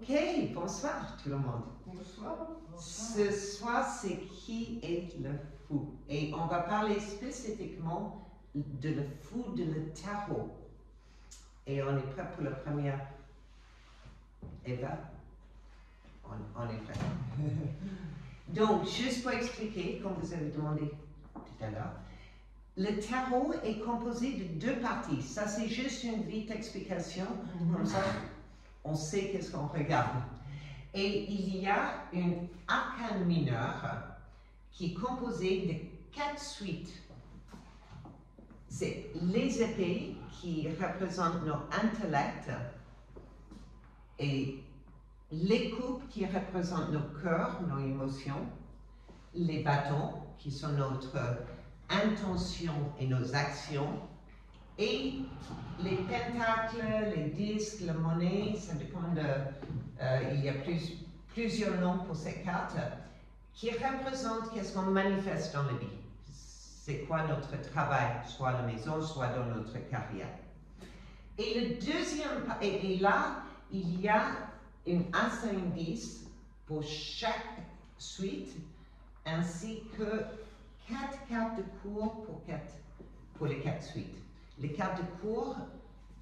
Ok, bonsoir tout le monde. Bonsoir. Ce soir, c'est qui est le fou? Et on va parler spécifiquement de le fou de le tarot. Et on est prêt pour la première. Eva? On est prêt. Donc, juste pour expliquer, comme vous avez demandé tout à l'heure, le tarot est composé de deux parties. Ça, c'est juste une vite explication. Comme ça, on sait qu'est-ce qu'on regarde. Et il y a une arcane mineure qui est composée de 4 suites. C'est les épées qui représentent nos intellects et les coupes qui représentent nos cœurs, nos émotions, les bâtons qui sont notre intention et nos actions, et les pentacles, les disques, la monnaie, ça dépend de... il y a plusieurs noms pour ces cartes qui représentent qu'est-ce qu'on manifeste dans la vie. C'est quoi notre travail, soit à la maison, soit dans notre carrière. Et le deuxième, et là, il y a un as et un 10 pour chaque suite, ainsi que 4 cartes de cours pour les 4 suites. Les cartes de cours,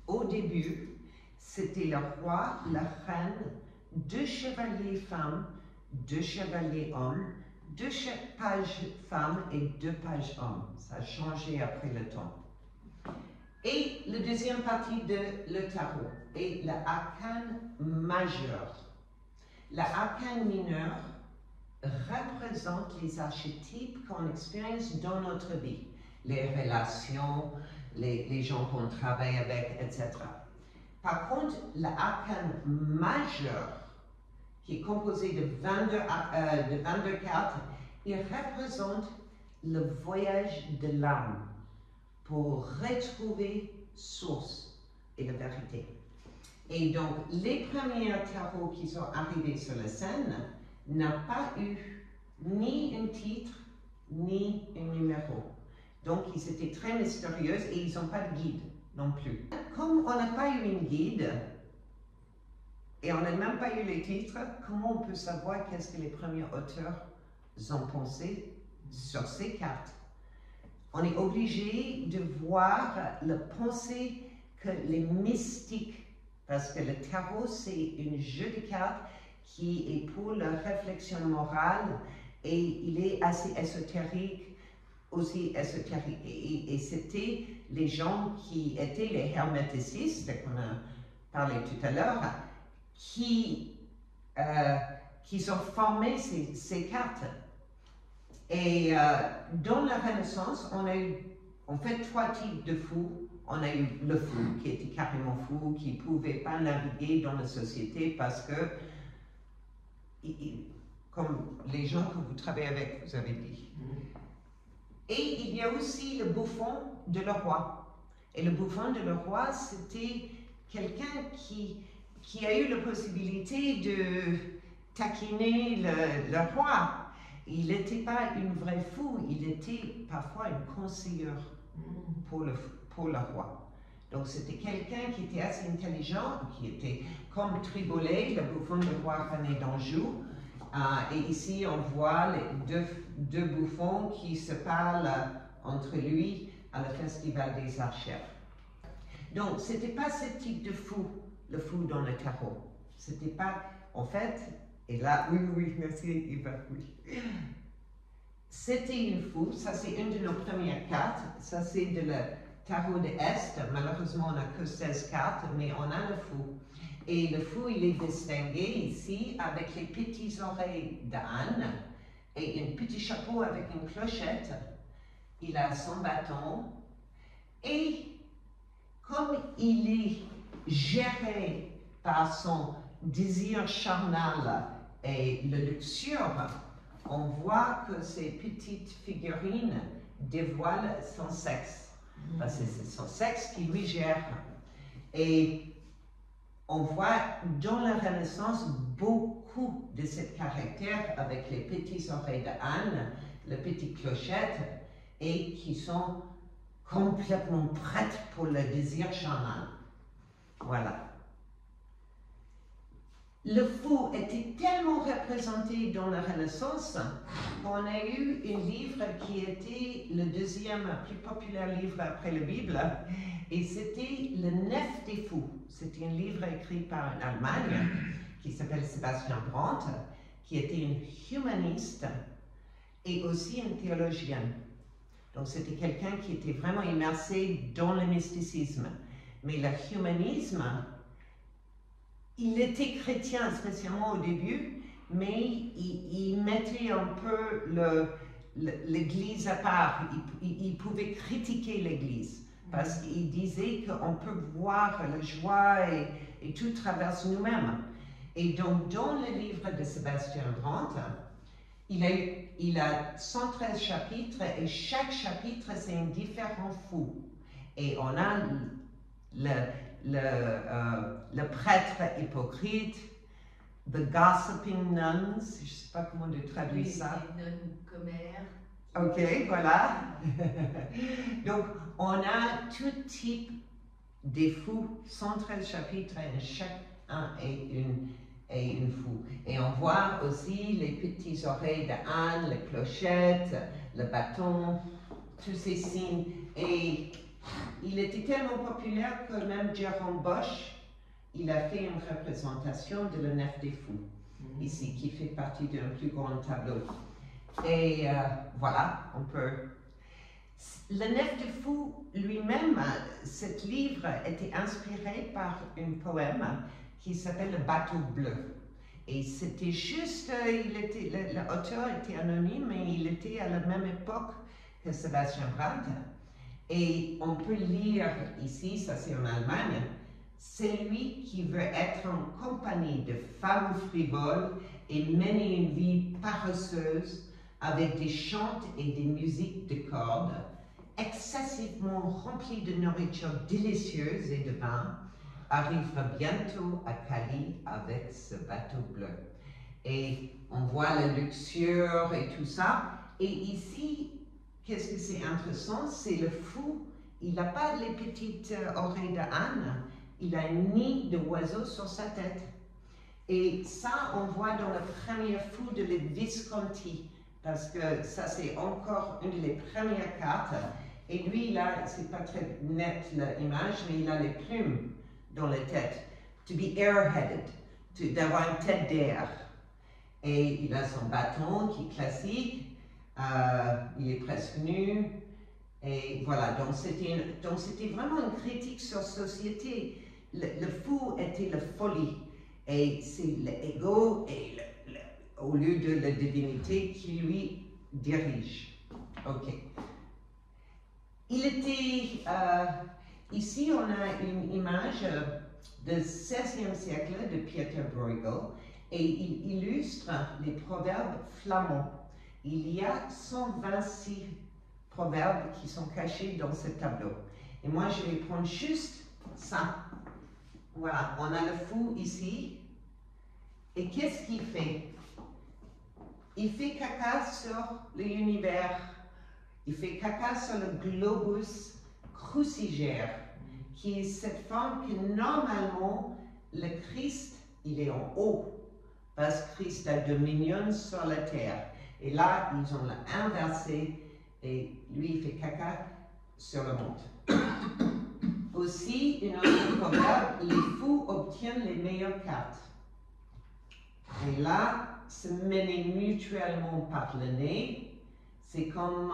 au début, c'était le roi, la reine, 2 chevaliers femmes, 2 chevaliers hommes, 2 pages femmes et 2 pages hommes. Ça a changé après le temps. Et la deuxième partie de le tarot est l'arcane majeur. L'arcane mineur représente les archétypes qu'on expérience dans notre vie, les relations, les gens qu'on travaille avec, etc. Par contre, l'arcane majeur, qui est composé de 22 cartes, il représente le voyage de l'âme pour retrouver source et la vérité. Et donc, les premiers tarots qui sont arrivés sur la scène n'ont pas eu ni un titre, ni un numéro. Donc, ils étaient très mystérieux et ils n'ont pas de guide non plus. Comme on n'a pas eu une guide, et on n'a même pas eu les titres, comment on peut savoir qu'est-ce que les premiers auteurs ont pensé sur ces cartes? On est obligé de voir la pensée que les mystiques, parce que le tarot c'est un jeu de cartes qui est pour la réflexion morale et il est assez ésotérique, aussi ésotérique. Et c'était les gens qui étaient les herméticistes, qu'on a parlé tout à l'heure, qui ont formé ces cartes. Et dans la Renaissance, on a eu en fait 3 types de fous. On a eu le fou qui était carrément fou, qui ne pouvait pas naviguer dans la société parce que, comme les gens que vous travaillez avec, vous avez dit. Et il y a aussi le bouffon de le roi. Et le bouffon de le roi, c'était quelqu'un qui a eu la possibilité de taquiner le roi. Il n'était pas une vraie fou, il était parfois un conseiller pour le roi. Donc c'était quelqu'un qui était assez intelligent, qui était comme Triboulet, le bouffon du roi René d'Anjou. Et ici on voit les deux bouffons qui se parlent entre lui à le Festival des Archers. Donc ce n'était pas ce type de fou, le fou dans le tarot. C'était pas, en fait, et là, oui, merci Eva, oui. C'était une fou, ça c'est une de nos premières cartes, ça c'est de le tarot de Est, malheureusement on n'a que 16 cartes, mais on a le fou. Et le fou il est distingué ici avec les petites oreilles d'âne et un petit chapeau avec une clochette. Il a son bâton et comme il est géré par son désir charnel et la luxure, on voit que ces petites figurines dévoilent son sexe. Parce que c'est son sexe qui lui gère. Et on voit dans la Renaissance beaucoup de ce caractère avec les petites oreilles d'âne, les petites clochettes, et qui sont complètement prêtes pour le désir charnel. Voilà. le fou était tellement représenté dans la Renaissance qu'on a eu un livre qui était le deuxième plus populaire livre après la Bible, et c'était Le Nef des Fous. C'était un livre écrit par un Allemand qui s'appelle Sebastian Brandt, qui était un humaniste et aussi un théologien. Donc c'était quelqu'un qui était vraiment immersé dans le mysticisme. Mais le humanisme, il était chrétien, spécialement au début, mais il mettait un peu l'Église à part. Il pouvait critiquer l'Église, parce qu'il disait qu'on peut voir la joie et tout traverse nous-mêmes. Et donc, dans le livre de Sebastian Brandt, il a 113 chapitres, et chaque chapitre, c'est un différent fou. Et on a le prêtre hypocrite, the gossiping nuns, je ne sais pas comment on traduit ça. Les nonnes commères. Ok, voilà. Donc, on a tout type de fous, 113 chapitres, et chacun est une fou. Et on voit aussi les petites oreilles d'âne, les clochettes, le bâton, tous ces signes. Et il était tellement populaire que même Jérôme Bosch, il a fait une représentation de le Nef des Fous, ici, qui fait partie d'un plus grand tableau. Et voilà, on peut... Le Nef des Fous lui-même, ce livre était inspiré par un poème qui s'appelle Le Bateau Bleu. Et c'était juste, l'auteur était anonyme, mais il était à la même époque que Sebastian Brandt. Et on peut lire ici, ça c'est en Allemagne, celui qui veut être en compagnie de femmes frivoles et mener une vie paresseuse avec des chants et des musiques de cordes, excessivement remplies de nourriture délicieuse et de vin, arrivera bientôt à Cali avec ce bateau bleu. Et on voit la luxure et tout ça. Et ici, qu'est-ce que c'est intéressant? C'est le fou, il n'a pas les petites oreilles d'âne, il a un nid d'oiseau sur sa tête. Et ça, on voit dans le premier fou de les Visconti, parce que ça, c'est encore une des premières cartes. Et lui, là, c'est pas très net l'image, mais il a les plumes dans la tête. To be airheaded, d'avoir une tête d'air. Et il a son bâton qui est classique, il est presque nu. Et voilà, donc c'était vraiment une critique sur la société. Le fou était la folie. Et c'est l'ego et au lieu de la divinité qui lui dirige. Ok. Il était, ici on a une image du XVIe siècle de Pieter Bruegel et il illustre les proverbes flamands. Il y a 126 proverbes qui sont cachés dans ce tableau. Et moi je vais prendre juste ça. Voilà, on a le fou ici. Et qu'est-ce qu'il fait? Il fait caca sur l'univers. Il fait caca sur le globus crucigère, qui est cette forme que normalement le Christ, il est en haut, parce que Christ a dominion sur la terre. Et là, ils ont inversé, et lui, il fait caca sur le monde. Aussi, une autre proverbe, les fous obtiennent les meilleures cartes. Et là, se mener mutuellement par le nez, c'est comme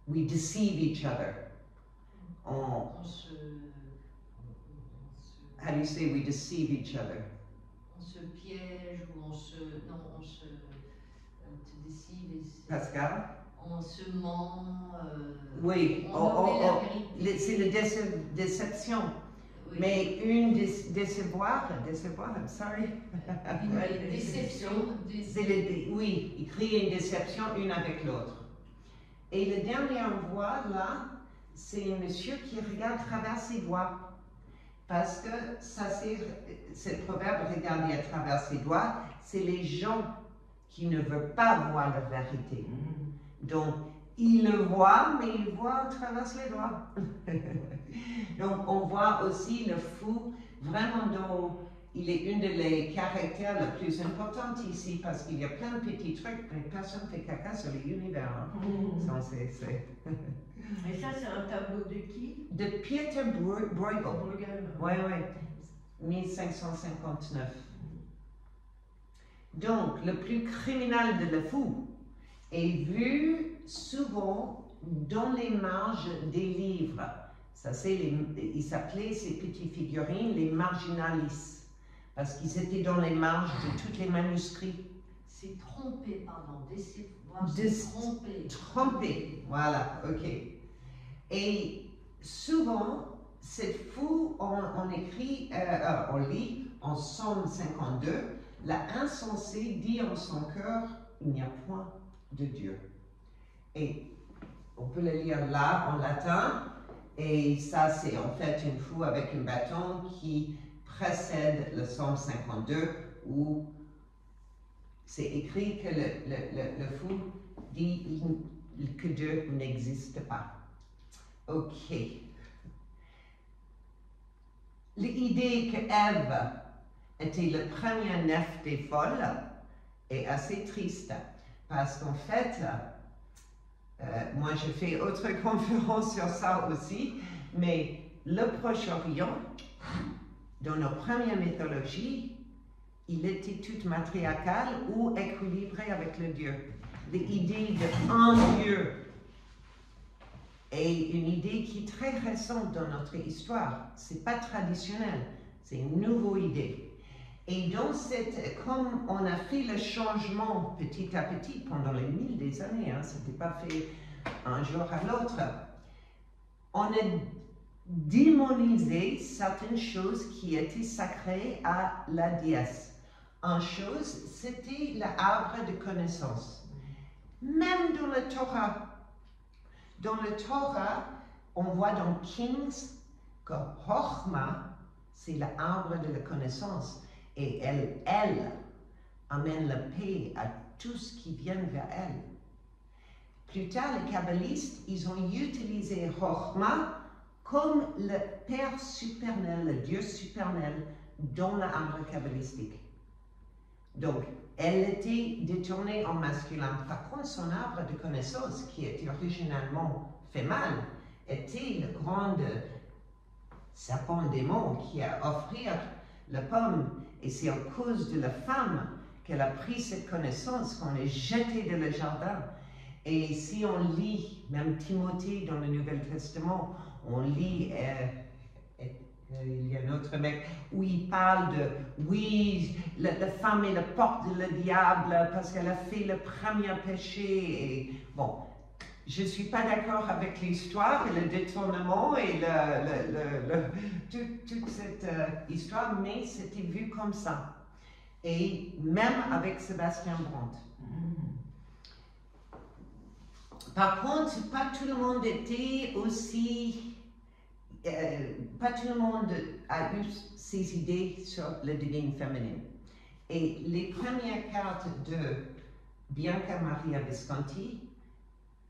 we deceive each other. How do you say we deceive each other? On se piège ou on se décive. Pascal? On se ment. Oui, c'est la déception. Oui. Mais une décevoir, I'm sorry. Une déception. Oui, il crée une déception une avec l'autre. Et le dernier on voit là, c'est un monsieur qui regarde à travers ses doigts. Parce que ça, c'est le proverbe, regarder à travers ses doigts, c'est les gens qui ne veulent pas voir la vérité. Donc, il le voit, mais il voit à travers les doigts. Donc, on voit aussi le fou vraiment dans il est une des caractères les plus importants ici parce qu'il y a plein de petits trucs, mais personne ne fait caca sur l'univers. Hein. Et ça, c'est un tableau de qui? De Pieter Bruegel. Bruegel. Oui, oui. 1559. Donc, le plus criminel de le fou est vu souvent dans les marges des livres. Ça, ils s'appelaient ces petites figurines les marginalis, parce qu'ils étaient dans les marges de tous les manuscrits. C'est trompé, pardon, trompé. Trompé, voilà, ok. Et souvent, cette fou, on lit en Somme 52, la insensée dit en son cœur, il n'y a point de Dieu. Et on peut le lire là en latin, et ça c'est en fait une fou avec un bâton qui précède le Somme 52, où c'est écrit que le fou dit que Dieu n'existe pas. Ok. L'idée que Ève était le premier nef des folles est assez triste, parce qu'en fait, moi je fais autre conférence sur ça aussi, mais le Proche-Orient, dans nos premières mythologies, il était tout matriarcal ou équilibré avec le Dieu. L'idée d'un Dieu est une idée qui est très récente dans notre histoire. Ce n'est pas traditionnel, c'est une nouvelle idée. Et dans comme on a fait le changement petit à petit pendant les 1000 des années, hein, ce n'était pas fait un jour à l'autre, on a démonisé certaines choses qui étaient sacrées à la déesse. Une chose, c'était l'arbre de connaissance. Même dans le Torah. Dans le Torah, on voit dans Kings que Chochma, c'est l'arbre de la connaissance. Et elle amène la paix à tout ce qui vient vers elle. Plus tard, les kabbalistes, ils ont utilisé Chochma comme le Père supernel, le Dieu supernel dans l'arbre kabbalistique. Donc, elle était détournée en masculin. Par contre, son arbre de connaissance, qui était originalement féminin, était le grand serpent démon qui a offert la pomme. Et c'est à cause de la femme qu'elle a pris cette connaissance qu'on est jeté dans le jardin. Et si on lit, même Timothée dans le Nouvel Testament, on lit, il y a un autre mec, où il parle de, oui, la femme est la porte de le diable parce qu'elle a fait le premier péché. Et, bon, je ne suis pas d'accord avec l'histoire et le détournement et toute cette histoire, mais c'était vu comme ça. Et même avec Sébastien Brandt. Par contre, pas tout le monde était aussi... pas tout le monde a eu ces idées sur le divine féminin. Et les premières cartes de Bianca Maria Visconti,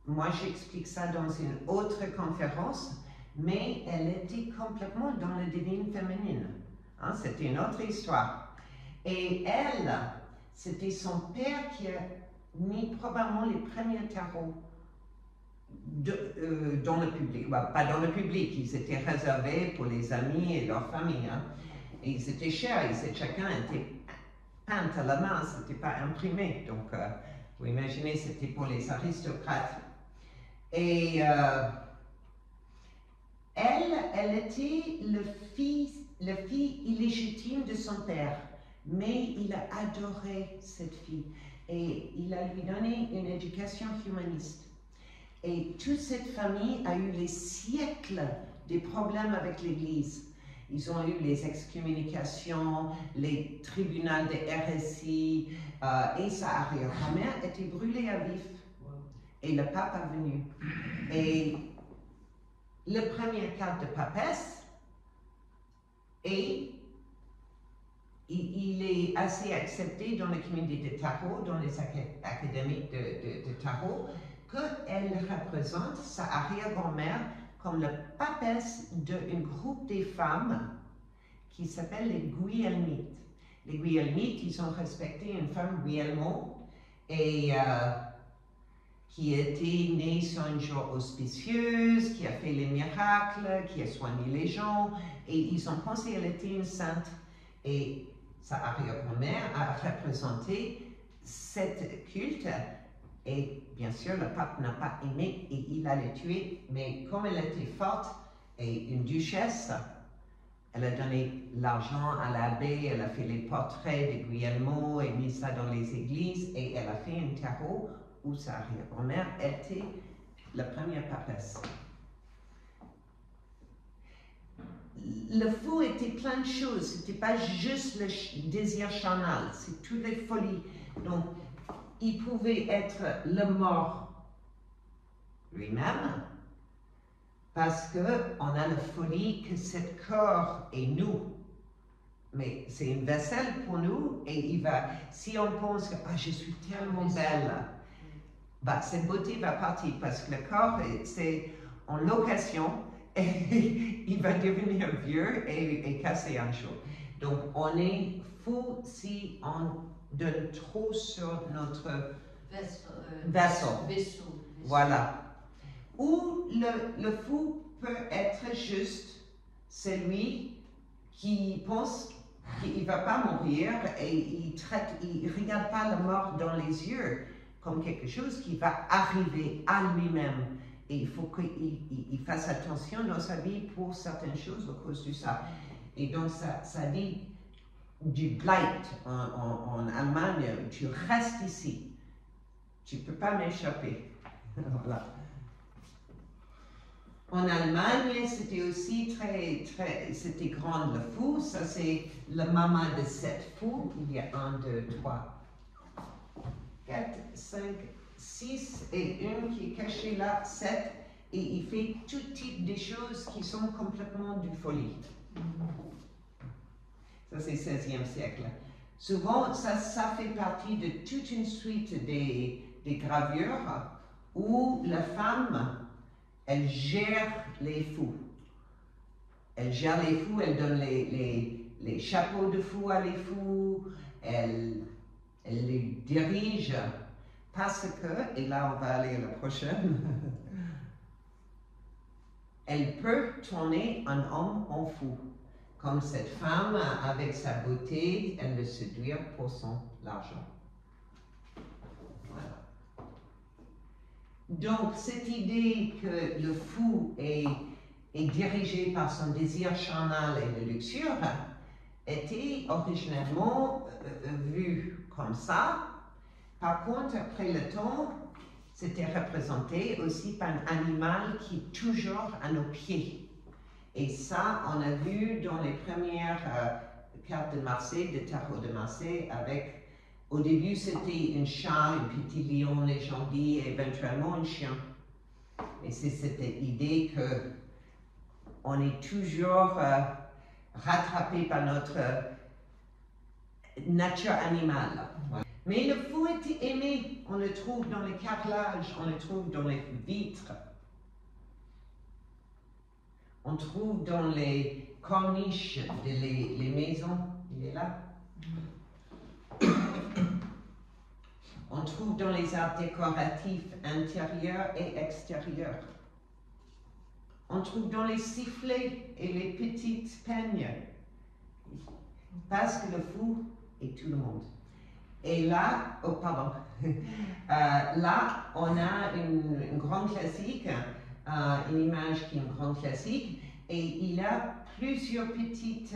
moi j'explique ça dans une autre conférence, mais elle était complètement dans le divine féminin. Hein, c'était une autre histoire. Et elle, c'était son père qui a mis probablement les premiers tarots dans le public, pas dans le public, ils étaient réservés pour les amis et leur famille. Hein. Et ils étaient chers, chacun était peint à la main, ce n'était pas imprimé. Donc, vous imaginez, c'était pour les aristocrates. Et elle était la fille illégitime de son père, mais il a adoré cette fille et il a lui donné une éducation humaniste. Et toute cette famille a eu les siècles des problèmes avec l'Église. Ils ont eu les excommunications, les tribunaux de RSI, et sa arrière-grand-mère était brûlée à vif. Et le pape est venu. Et la première carte de papesse, et il est assez accepté dans la communauté de tarot, dans les académies de tarot, qu'elle représente sa arrière-grand-mère comme la papesse d'un groupe des femmes qui s'appellent les Guilhelmites. Les Guilhelmites, ils ont respecté une femme Guilhelmo et qui était née sur un jour auspicieuse, qui a fait les miracles, qui a soigné les gens, et ils ont pensé qu'elle était une sainte. Et sa arrière-grand-mère a représenté cette culte, et bien sûr le pape n'a pas aimé et il a les tué, mais comme elle était forte et une duchesse, elle a donné l'argent à l'abbé, elle a fait les portraits de Guilhelmo et mis ça dans les églises, et elle a fait un tarot où sa arrière-grand-mère était la première papesse. Le fou était plein de choses, c'était pas juste le désir charnel, c'est toutes les folies. Donc, il pouvait être le mort lui-même, parce qu'on a la folie que ce corps est nous. Mais c'est une vaisselle pour nous, et il va, si on pense que je suis tellement belle, cette beauté va partir, parce que le corps, c'est en location, et il va devenir vieux et casser un jour. Donc, on est fou si on donne trop sur notre vaisseau. Voilà. Ou le fou peut être juste celui qui pense qu'il ne va pas mourir et il ne regarde pas la mort dans les yeux comme quelque chose qui va arriver à lui-même. Et il faut qu'il fasse attention dans sa vie pour certaines choses à cause de ça. Et donc, ça dit du Bleib en Allemagne, tu restes ici. Tu ne peux pas m'échapper. Voilà. En Allemagne, c'était aussi c'était grand le fou. Ça, c'est le mama de 7 fous. Il y a 1, 2, 3, 4, 5, 6 et une qui est cachée là, 7. Et il fait tout type de choses qui sont complètement du folie. Ça, c'est 16e siècle. Souvent, ça fait partie de toute une suite des gravures où la femme, elle gère les fous. Elle gère les fous, elle donne les chapeaux de fous à les fous, elle les dirige parce que, et là on va aller à la prochaine, elle peut tourner un homme en fou. Comme cette femme, avec sa beauté, elle le séduit pour son argent. Voilà. Donc, cette idée que le fou est dirigé par son désir charnel et de luxure était originellement vue comme ça. Par contre, après le temps, c'était représenté aussi par un animal qui est toujours à nos pieds. Et ça, on a vu dans les premières cartes de Marseille, de tarot de Marseille, avec, au début, c'était un chat, un petit lion, les gens disent, et éventuellement un chien. Et c'est cette idée que on est toujours rattrapé par notre nature animale. Mais le fou était aimé, on le trouve dans les carrelages, on le trouve dans les vitres. On trouve dans les corniches les maisons, il est là. On trouve dans les arts décoratifs intérieurs et extérieurs. On trouve dans les sifflets et les petites peignes. Parce que le fou est tout le monde. Et là, là, on a une grande classique, une image qui est une grande classique, et il a plusieurs petites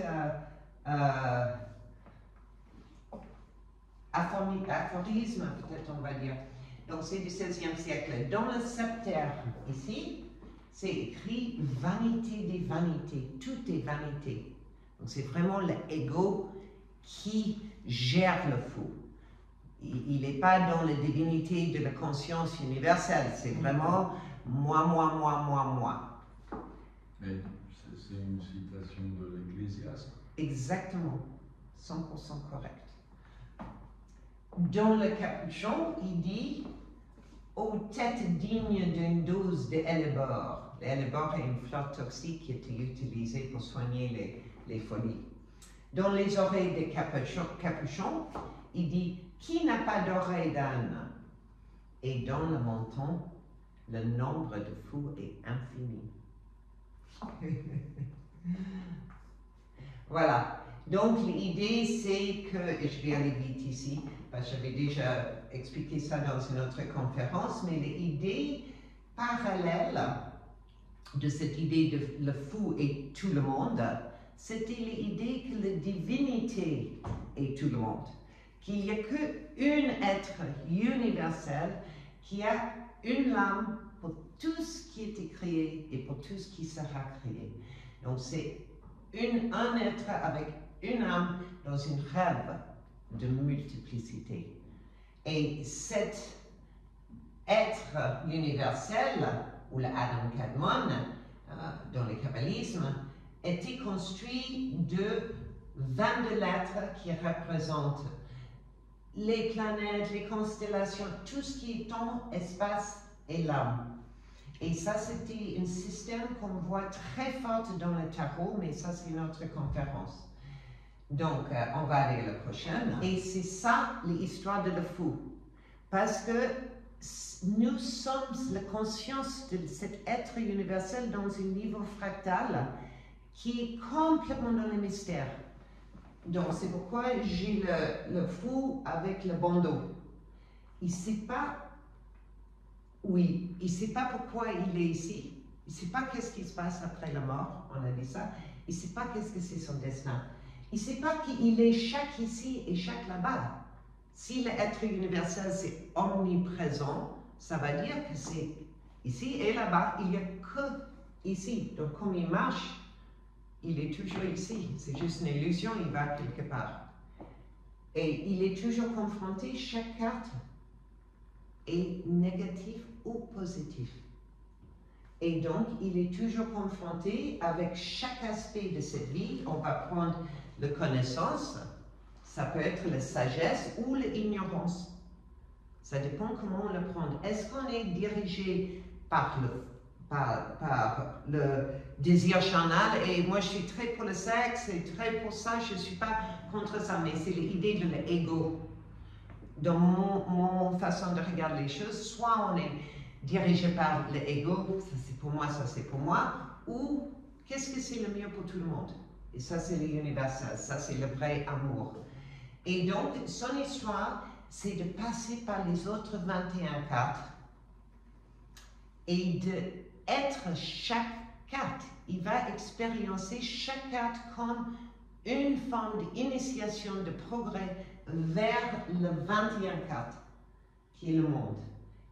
aphorismes, peut-être on va dire. Donc c'est du XVIe siècle. Dans le septaire, ici, c'est écrit « vanité des vanités », tout est vanité. Donc c'est vraiment l'ego qui gère le fou. Il n'est pas dans la divinité de la conscience universelle, c'est vraiment moi, moi, moi, moi, moi. Mais c'est une citation de l'Ecclésiaste. Exactement, 100% correct. Dans le Capuchon, il dit « aux têtes dignes d'une dose de hellebore ». Le hellebore est une fleur toxique qui était utilisée pour soigner les folies. Dans les oreilles des capuchons, il dit « Qui n'a pas d'oreille d'âne ?» Et dans le menton, le nombre de fous est infini. Voilà. Donc l'idée c'est que, et je vais aller vite ici, parce que j'avais déjà expliqué ça dans une autre conférence, mais l'idée parallèle de cette idée de le fou est tout le monde, c'était l'idée que la divinité est tout le monde. Qu'il n'y a qu'un être universel qui a une âme pour tout ce qui a été créé et pour tout ce qui sera créé. Donc c'est un être avec une âme dans une rêve de multiplicité. Et cet être universel, ou le Adam Kadmon, dans le kabbalisme, était construit de 22 lettres qui représentent les planètes, les constellations, tout ce qui est temps, espace et l'âme. Et ça, c'était un système qu'on voit très fort dans le tarot, mais ça, c'est une autre conférence. Donc, on va aller à la prochaine. Et c'est ça, l'histoire de le fou. Parce que nous sommes la conscience de cet être universel dans un niveau fractal qui est complètement dans le mystère. Donc, c'est pourquoi j'ai le fou avec le bandeau. Il ne sait pas, il ne sait pas pourquoi il est ici. Il ne sait pas qu'est-ce qui se passe après la mort, on a dit ça. Il ne sait pas qu'est-ce que c'est son destin. Il ne sait pas qu'il est chaque ici et chaque là-bas. Si l'être universel c'est omniprésent, ça va dire que c'est ici et là-bas, il n'y a que ici. Donc, comme il marche, il est toujours ici. C'est juste une illusion, il va quelque part. Et il est toujours confronté, chaque carte est négative ou positive. Et donc, il est toujours confronté avec chaque aspect de cette vie. On va prendre la connaissance, ça peut être la sagesse ou l'ignorance. Ça dépend comment on le prend. Est-ce qu'on est dirigé par le désir charnel? Et moi, je suis très pour le sexe et très pour ça, je ne suis pas contre ça, mais c'est l'idée de l'ego. Dans mon façon de regarder les choses, soit on est dirigé par l'ego, ça c'est pour moi, ça c'est pour moi, ou qu'est-ce que c'est le mieux pour tout le monde? Et ça c'est l'universel, ça c'est le vrai amour. Et donc, son histoire, c'est de passer par les autres 21 cartes et d'être chaque carte. Il va expérimenter chaque carte comme une forme d'initiation, de progrès vers le 21 cartes, qui est le monde.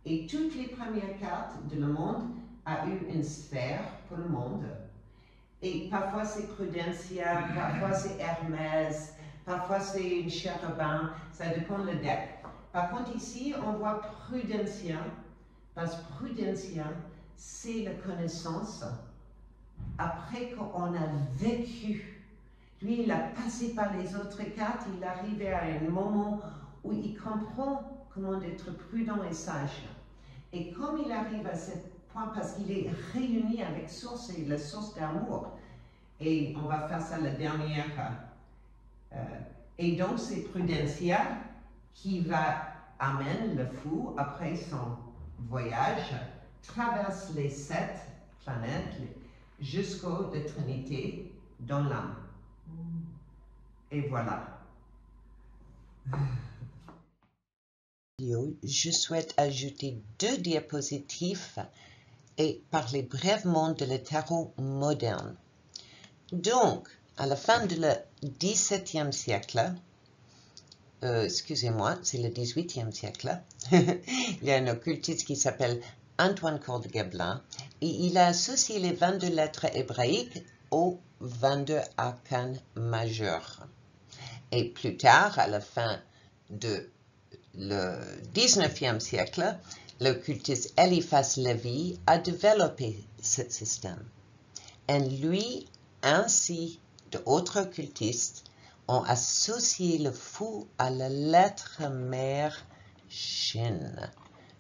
Et toutes les premières cartes de le monde a eu une sphère pour le monde. Et parfois c'est Prudencia, parfois c'est Hermès, parfois c'est une chérubin, ça dépend le deck. Par contre ici, on voit Prudencia, parce que Prudencia, c'est la connaissance après qu'on a vécu. Lui, il a passé par les autres cartes, il est arrivé à un moment où il comprend comment être prudent et sage. Et comme il arrive à ce point, parce qu'il est réuni avec Source et la source d'amour, et on va faire ça la dernière. Et donc, c'est Prudencia qui va amener le fou, après son voyage, traverse les 7 planètes jusqu'au de Trinité dans l'âme. Et voilà. Je souhaite ajouter 2 diapositives et parler brièvement de le tarot moderne. Donc, à la fin du XVIIe siècle, excusez-moi, c'est le XVIIIe siècle, il y a un occultiste qui s'appelle Antoine Coeur de Gébelin et il a associé les 22 lettres hébraïques aux 22 arcanes majeurs. Et plus tard, à la fin du XIXe siècle, l'occultiste Eliphas Lévi a développé ce système. Et lui, ainsi d'autres occultistes, ont associé le fou à la lettre mère Shin.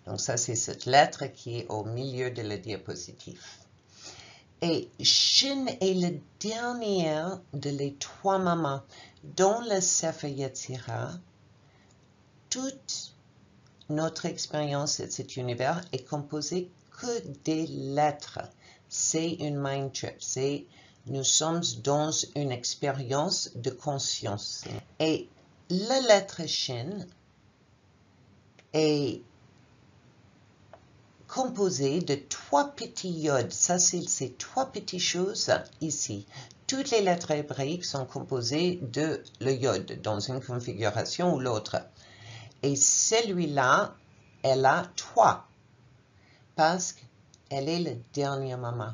Donc ça, c'est cette lettre qui est au milieu de la diapositive. Et Shin est le dernier de les trois mamans. Dans le Sefer Yetzirah, toute notre expérience de cet univers est composée que des lettres. C'est une mind trip. Nous sommes dans une expérience de conscience. Et la lettre Shin est composée de trois petits yods. Ça, c'est ces trois petites choses ici. Toutes les lettres hébraïques sont composées de le yod dans une configuration ou l'autre. Et celui-là, elle a 3 parce qu'elle est la dernière maman.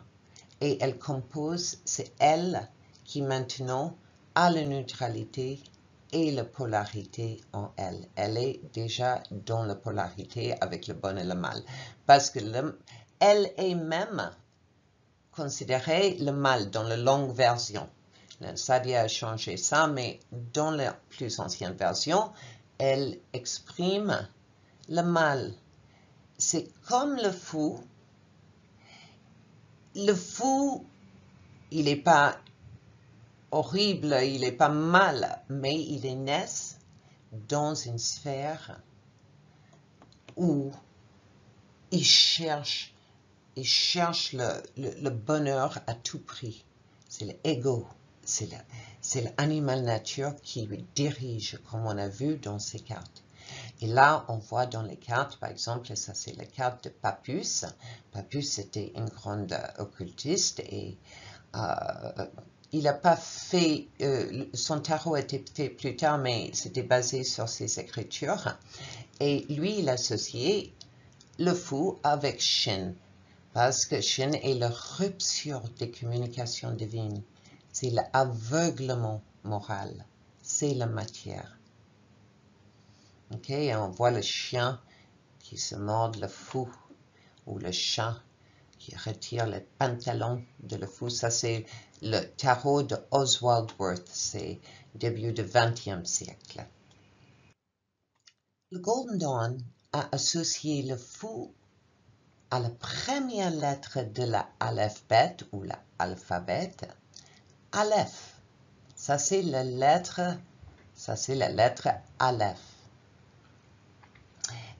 Et elle compose, c'est elle qui maintenant a la neutralité et la polarité en elle. Elle est déjà dans la polarité avec le bon et le mal. Parce que elle est même considérée le mal dans la longue version. Sadia a changé ça, mais dans la plus ancienne version, elle exprime le mal. C'est comme le fou. Le fou, il n'est pas horrible, il n'est pas mal, mais il est né dans une sphère où il cherche le bonheur à tout prix. C'est l'ego, c'est l'animal nature qui le dirige, comme on a vu dans ces cartes. Et là, on voit dans les cartes, par exemple, ça c'est la carte de Papus. Papus était une grande occultiste et il n'a pas fait, son tarot a été fait plus tard, mais c'était basé sur ses écritures. Et lui, il associait le fou avec Shin, parce que Shin est la rupture des communications divines. C'est l'aveuglement moral, c'est la matière. Ok, et on voit le chien qui se mord le fou, ou le chat qui retire le pantalon de le fou. Ça, c'est le tarot de Oswald Wirth, c'est début du XXe siècle. Le Golden Dawn a associé le fou à la première lettre de la Aleph-Bet, ou l'alphabet, Aleph. Ça, c'est la lettre Aleph.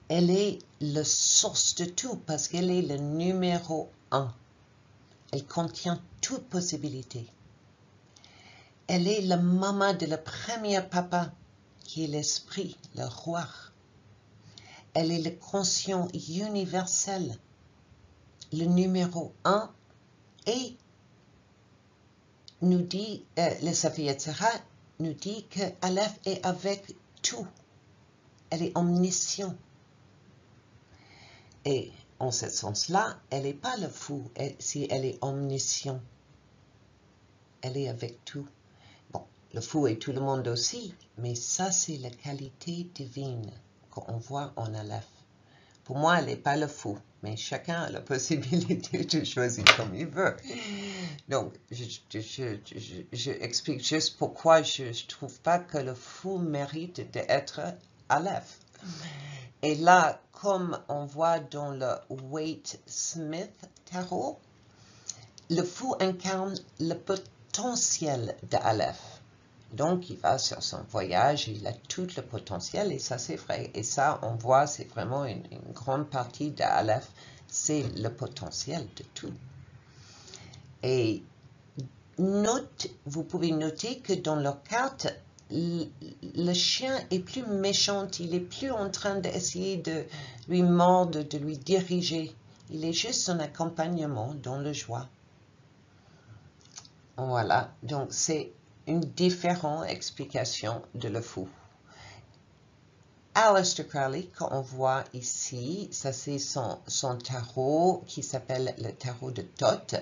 Elle est la source de tout parce qu'elle est le numéro 1. Elle contient toute possibilité. Elle est la maman de la première papa qui est l'esprit, le roi. Elle est le conscient universel, le numéro 1 et nous dit, le Sefer Yetzirah nous dit que Aleph est avec tout. Elle est omnisciente. Et en ce sens-là, elle n'est pas le fou si elle est omnisciente. Elle est avec tout. Bon, le fou est tout le monde aussi, mais ça, c'est la qualité divine qu'on voit en Aleph. Pour moi, elle n'est pas le fou, mais chacun a la possibilité de choisir comme il veut. Donc, je explique juste pourquoi je ne trouve pas que le fou mérite d'être Aleph. Et là, comme on voit dans le Waite-Smith tarot, le fou incarne le potentiel de Aleph. Donc, il va sur son voyage, il a tout le potentiel, et ça, c'est vrai. Et ça, on voit, c'est vraiment une grande partie d'Aleph, c'est le potentiel de tout. Et vous pouvez noter que dans leur carte, le chien est plus méchant, il est plus en train d'essayer de lui mordre, de lui diriger. Il est juste un accompagnement dans la joie. Voilà, donc c'est une différente explication de le fou. Aleister Crowley, qu'on voit ici, ça c'est son tarot qui s'appelle le tarot de Thoth.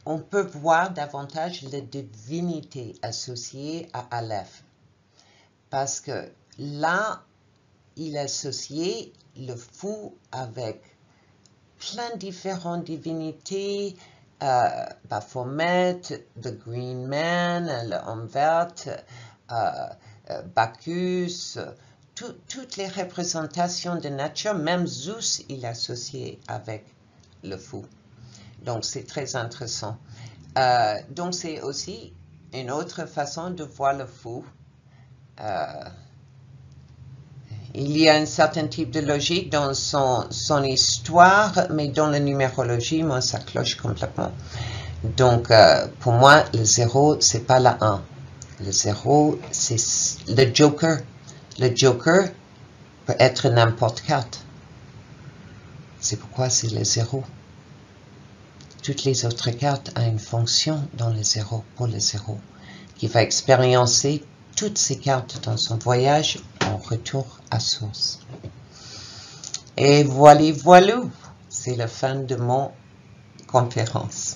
On peut voir davantage la divinité associée à Aleph. Parce que là, il associait le fou avec plein de différentes divinités, Baphomet, the Green Man, l'homme vert, Bacchus, toutes les représentations de nature, même Zeus, il associait avec le fou. Donc, c'est très intéressant. Donc, c'est aussi une autre façon de voir le fou. Il y a un certain type de logique dans son histoire, mais dans la numérologie, moi, ça cloche complètement. Donc, pour moi, le 0, c'est pas la 1. Le 0, c'est le joker. Le joker peut être n'importe carte. C'est pourquoi c'est le 0. Toutes les autres cartes ont une fonction dans le 0, pour le 0, qui va expériencer toutes ces cartes dans son voyage en retour à source. Et voilà, c'est la fin de mon conférence.